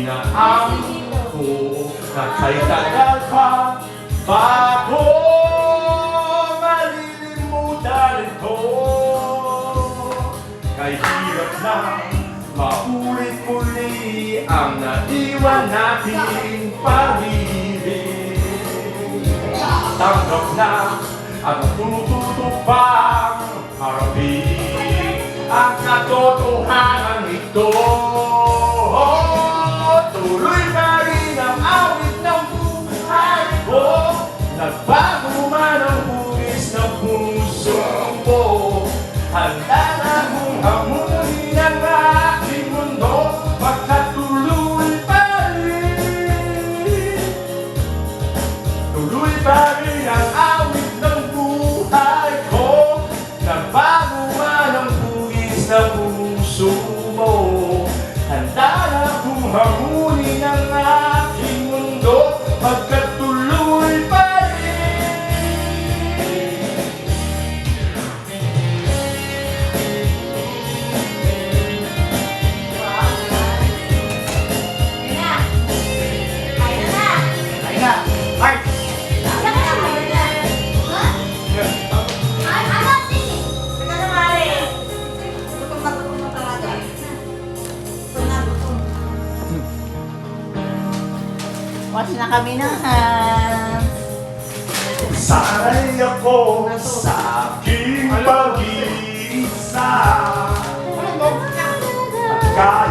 inaamin ko na kay tagal pa bago malilimutan ito. Kay hirap na maulit muli ang naiwan nating pag-ibig. Tanggap na at tututupang harapin ang katotohanan ito. Tuloy pa rin ang awit ng buhay ko. Nagbago man ang hugis ng puso ko. Handa na kong hamunin ang aking mundo. Pagkatuloy pa rin. Tuloy pa rin ang awit ng buhay ko. Nagbago man ang hugis ng puso mo. Handa na kong hamunin ang aking mundo. Pagkatuloy pa Watch na kami ng hands. sanay ako sa aking pag-iisa. At